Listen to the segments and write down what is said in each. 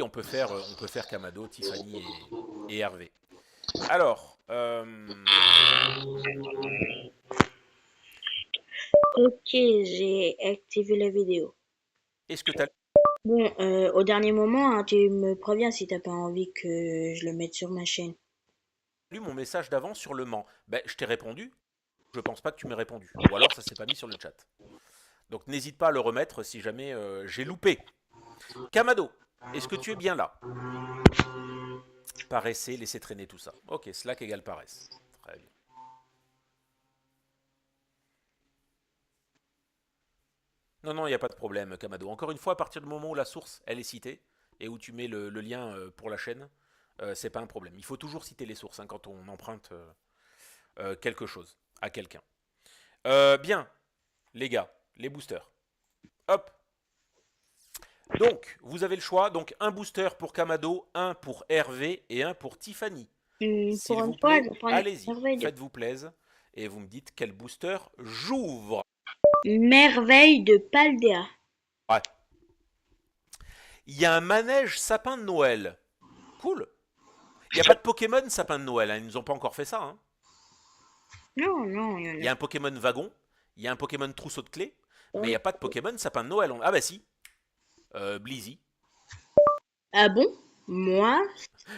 On peut faire Kamado, Tiffany et Hervé. Alors, Ok, j'ai activé la vidéo. est-ce que tu as Bon, au dernier moment, hein, tu me préviens si t'as pas envie que je le mette sur ma chaîne. lu mon message d'avant sur le Mans? Ben, je t'ai répondu. Je pense pas que tu m'aies répondu. Ou alors ça s'est pas mis sur le chat. Donc n'hésite pas à le remettre si jamais j'ai loupé. Kamado, est-ce que tu es bien là? Paraissez, laissez traîner tout ça. Ok, Slack égale paresse. Très bien. Non, non, il n'y a pas de problème, Kamado. Encore une fois, à partir du moment où la source, elle est citée, et où tu mets le lien pour la chaîne, c'est pas un problème. Il faut toujours citer les sources hein, quand on emprunte quelque chose à quelqu'un. Bien, les gars, les boosters. Hop. Donc, vous avez le choix. Donc, un booster pour Kamado, un pour Hervé et un pour Tiffany. Pour S'il une vous fois, je plaît, vais prendre allez-y, merveille de, faites-vous plaisir. Et vous me dites quel booster j'ouvre. merveille de Paldea. Ouais. Il y a un manège sapin de Noël. Cool. Il n'y a pas de Pokémon sapin de Noël. Hein. Ils nous ont pas encore fait ça. Hein. Non, non, il y Il en y a a un Pokémon wagon. Il y a un Pokémon trousseau de clés. Mais il pas. n'y a pas de Pokémon sapin de Noël. Ah bah si. Blizzy. Ah bon? Moi,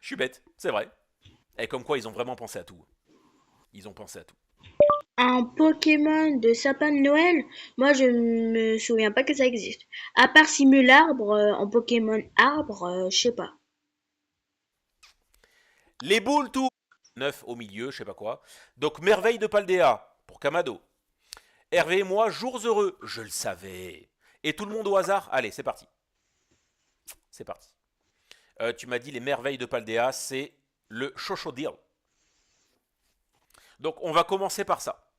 Je suis bête. C'est vrai. Et comme quoi, ils ont vraiment pensé à tout. Ils ont pensé à tout. un Pokémon de sapin de Noël? Moi, je me souviens pas que ça existe. À part Simularbre, en Pokémon arbre, je sais pas. Les boules tout. 9 au milieu, je sais pas quoi. Donc, merveille de Paldea pour Kamado. Hervé et moi, jours heureux. Je le savais. Et tout le monde au hasard. Allez, c'est parti. C'est parti. Tu m'as dit les merveilles de Paldea, c'est le Chochodile. Donc, on va commencer par ça.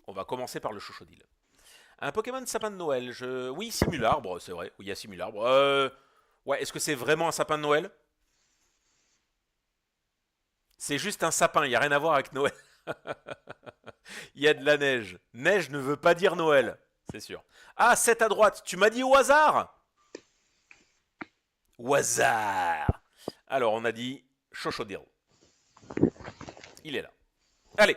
On va commencer par le Chochodile. Un Pokémon de sapin de Noël. Oui, Simularbre, c'est vrai. Oui, il y a Simularbre. Ouais, est-ce que c'est vraiment un sapin de Noël? C'est juste un sapin, il n'y a rien à voir avec Noël. Il y a de la neige. Neige ne veut pas dire Noël, c'est sûr. Ah, 7 à droite, tu m'as dit au hasard? Au hasard. Alors, on a dit Chochodile. Il est là. Allez.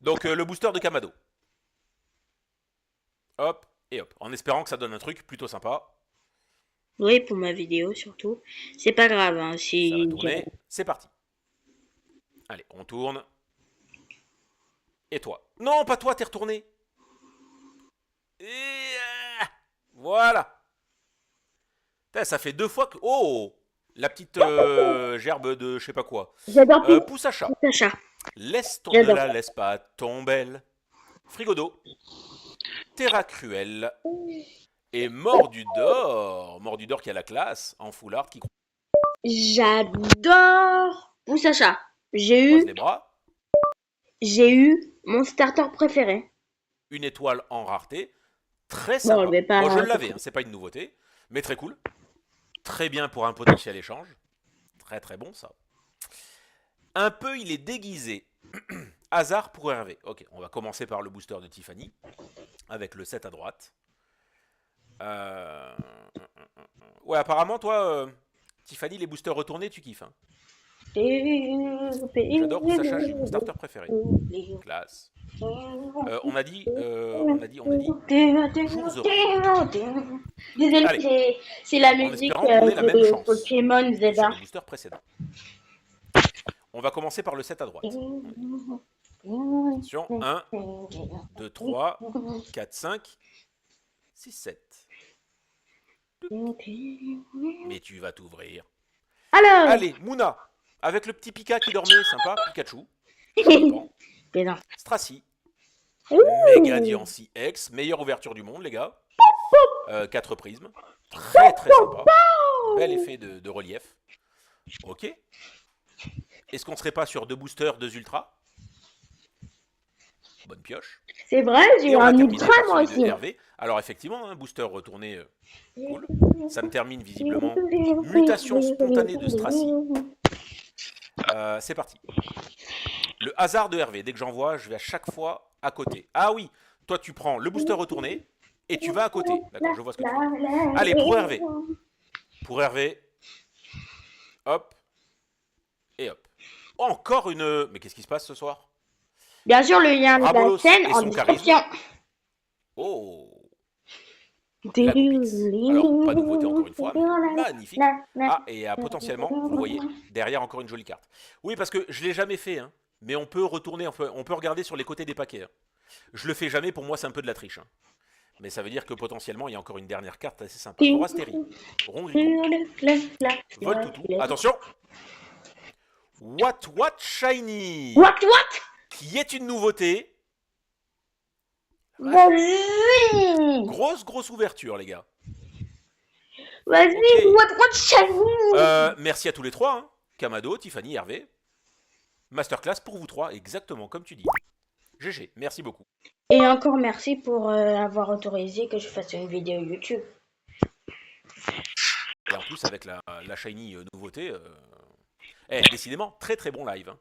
Donc, le booster de Kamado. Hop et hop. En espérant que ça donne un truc plutôt sympa. Oui, pour ma vidéo surtout. C'est pas grave, hein, Ça va si... tourner. C'est parti. Allez, on tourne. Et toi? Non, pas toi, t'es retourné. Et voilà. Putain, ça fait 2 fois que... Oh, la petite gerbe de je sais pas quoi. J'adore Pousse à chat. Sacha. Ne J'adore. la laisse pas tomber. Frigodo. Terra cruelle. Et Mordudor. Mordudor qui a la classe en foulard qui J'adore Sacha. croise les bras. J'ai eu mon starter préféré. Une étoile en rareté. Très Bon, je sympa. vais pas. Moi, je l'avais, hein, c'est pas une nouveauté. Mais très cool. Très bien pour un potentiel échange. Très très bon ça. Un peu, il est déguisé. Hasard pour Hervé. Ok, on va commencer par le booster de Tiffany. Avec le 7 à droite. Euh... Ouais, apparemment, toi, Tiffany, les boosters retournés, tu kiffes. Hein. J'adore où Sacha, j'ai mon starter préféré. Classe. On a dit, jours heureux. Désolé, Allez, c'est la en musique espérant qu'on ait la même de chance Pokémon que sur Zelda. le booster précédent. On va commencer par le 7 à droite. Attention, 1, 2, 3, 4, 5, 6, 7. Mais tu vas t'ouvrir. Alors, Allez, Mouna, avec le petit Pika qui dormait, sympa, Pikachu, Charlopan, Pédant. Stracy, Méga Ouh. Diancie X, meilleure ouverture du monde, les gars. 4 prismes, très très sympa. Bel effet de relief. Ok. Est-ce qu'on serait pas sur 2 boosters, 2 ultras? Bonne pioche. C'est vrai, j'ai Et eu on a un terminé ultra par moi celui de aussi. Hervé. Alors effectivement, un booster retourné, cool. Ça me termine visiblement. Mutation spontanée de Stracy. C'est parti. Le hasard de Hervé. Dès que j'en vois, je vais à chaque fois à côté. Ah oui, toi tu prends le booster retourné et tu vas à côté. D'accord, je vois ce que tu fais. Allez, pour Hervé. Pour Hervé, hop, et hop. Encore une... Mais qu'est-ce qui se passe ce soir? Bien sûr, le lien de la Rabolos chaîne et en son charisme. description. Oh, la goupix. Alors, pas nouveauté encore une fois, mais magnifique. Ah, et potentiellement, vous le voyez, derrière encore une jolie carte. Oui, parce que je l'ai jamais fait, hein, mais on peut retourner, on peut regarder sur les côtés des paquets. Hein. Je le fais jamais, pour moi c'est un peu de la triche. Hein. Mais ça veut dire que potentiellement, il y a encore une dernière carte assez sympa. Vorasteri, Rongrigou, Voltoutou. Attention, What Shiny, What? qui est une nouveauté. Vas-y! Grosse ouverture, les gars. Vas-y, Ok. what shiny! Merci à tous les trois. Hein. Kamado, Tiffany, Hervé. Masterclass pour vous trois, exactement comme tu dis. GG, merci beaucoup. Et encore merci pour avoir autorisé que je fasse une vidéo YouTube. Et en plus, avec la Shiny nouveauté, décidément, très bon live. Hein.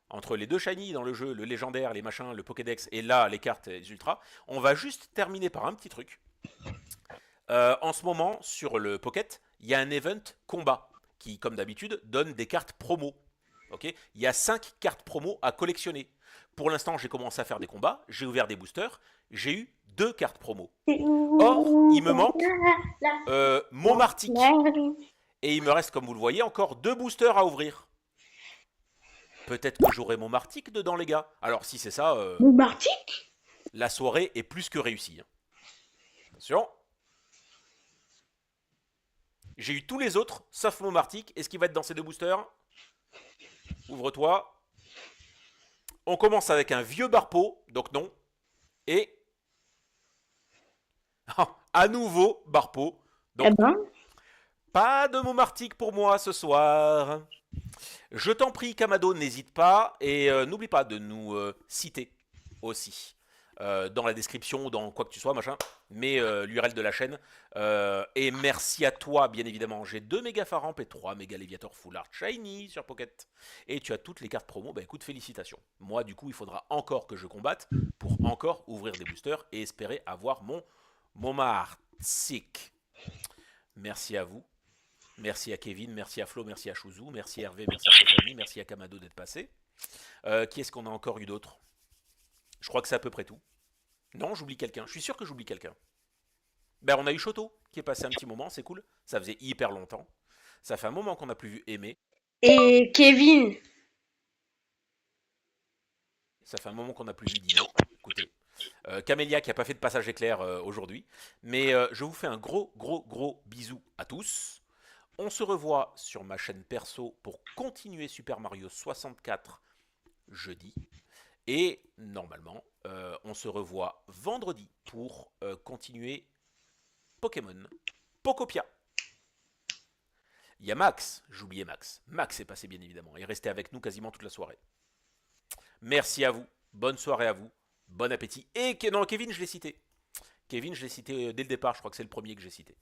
Entre les deux Shiny dans le jeu, le légendaire, les machins, le Pokédex, et là, les cartes les Ultra, on va juste terminer par un petit truc. En ce moment, sur le Pocket, il y a un event combat qui, comme d'habitude, donne des cartes promo. Okay, il y a 5 cartes promo à collectionner. Pour l'instant, j'ai commencé à faire des combats, j'ai ouvert des boosters, j'ai eu 2 cartes promo. Or, il me manque Momartic. Et il me reste, comme vous le voyez, encore 2 boosters à ouvrir. Peut-être que j'aurai Momartic dedans, les gars. Alors, si c'est ça, Momartic, la soirée est plus que réussie. Attention. J'ai eu tous les autres, sauf Momartic. Est-ce qu'il va être dans ces 2 boosters? Ouvre-toi. On commence avec un vieux Barpo, donc non. Et à nouveau Barpo. Donc eh ben, pas de Momartic pour moi ce soir. Je t'en prie, Kamado, n'hésite pas. Et n'oublie pas de nous citer aussi. Dans la description, dans quoi que tu sois, machin. Mais l'URL de la chaîne. Et merci à toi, bien évidemment. J'ai 2 méga Faramp et 3 méga Léviator Full Art Shiny sur Pocket. Et tu as toutes les cartes promo. Bah écoute, félicitations. Moi, du coup, il faudra encore que je combatte pour encore ouvrir des boosters et espérer avoir mon Momartic. Merci à vous. Merci à Kevin, merci à Flo, merci à Chouzou, merci à Hervé, merci à Stéphanie, merci à Kamado d'être passé. Qui est-ce qu'on a encore eu d'autre? Je crois que c'est à peu près tout. Non, j'oublie quelqu'un. Je suis sûr que j'oublie quelqu'un. Ben, on a eu Choto qui est passé un petit moment, c'est cool. Ça faisait hyper longtemps. Ça fait un moment qu'on n'a plus vu Aimé. et Kevin. Ça fait un moment qu'on n'a plus vu Dino. Écoutez. Camélia qui n'a pas fait de passage éclair aujourd'hui. Mais je vous fais un gros bisou à tous. On se revoit sur ma chaîne perso pour continuer Super Mario 64 jeudi. Et normalement, on se revoit vendredi pour continuer Pokémon Pokopia. Il y a Max, j'oubliais Max. Max est passé bien évidemment et est resté avec nous quasiment toute la soirée. Merci à vous, bonne soirée à vous, bon appétit. Et non, Kevin, je l'ai cité. Kevin, je l'ai cité dès le départ, je crois que c'est le premier que j'ai cité.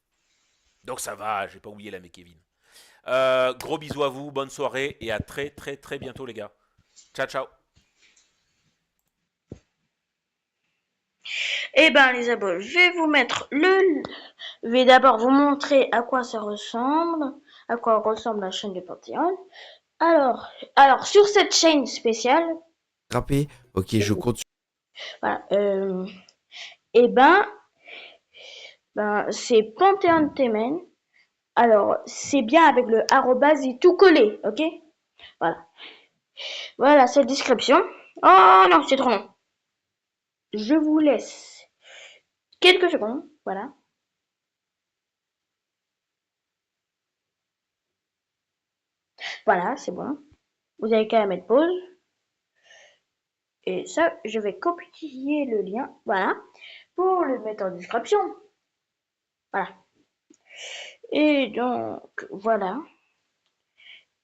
Donc ça va, j'ai pas oublié l'ami Kevin. Gros bisous à vous, bonne soirée et à très bientôt les gars. Ciao. Eh ben les abos, je vais vous mettre je vais d'abord vous montrer à quoi ça ressemble, à quoi ressemble la chaîne du Panthéon. Alors sur cette chaîne spéciale, Frappé. Ok, je compte. voilà, eh ben c'est Panthéon Temen. Alors c'est bien avec le arrobase et tout collé, ok? Voilà cette description. Oh non, c'est trop long. Je vous laisse quelques secondes, voilà. Voilà, c'est bon. Vous avez qu'à mettre pause. Et ça, je vais copier le lien, voilà, pour le mettre en description. Voilà. Et donc, voilà.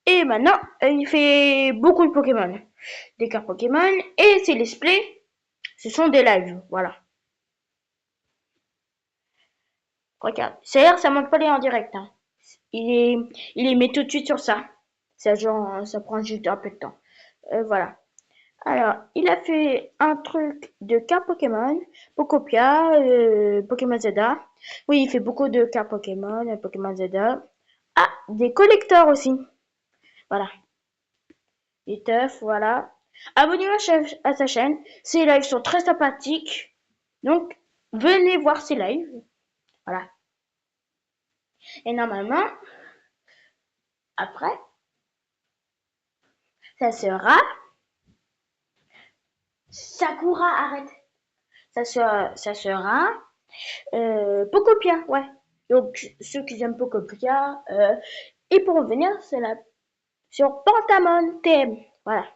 Et maintenant, il fait beaucoup de Pokémon. Des cartes Pokémon. Et ces let's play, ce sont des lives, voilà. Regarde. C'est-à-dire, ça monte pas les en direct, hein. Il les met tout de suite sur ça. Ça, genre, ça prend juste un peu de temps. Voilà. Alors, il a fait un truc de cartes Pokémon, Pokopia, Pokémon Zelda. Oui, il fait beaucoup de cartes Pokémon, Pokémon Zelda. Ah, des collecteurs aussi. Voilà. Les teufs, voilà. Abonnez-vous à sa chaîne. Ses lives sont très sympathiques. Donc, venez voir ses lives. Voilà. Et normalement, après, ça sera Sakura, arrête. Ça sera Pocopia, ouais. Donc, ceux qui aiment Pocopia, ils pourront venir, c'est là, sur Pantamon TM. Voilà.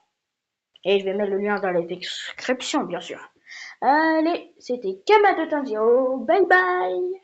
Et je vais mettre le lien dans la description, bien sûr. Allez, c'était Kamado Tanjiro. Bye bye.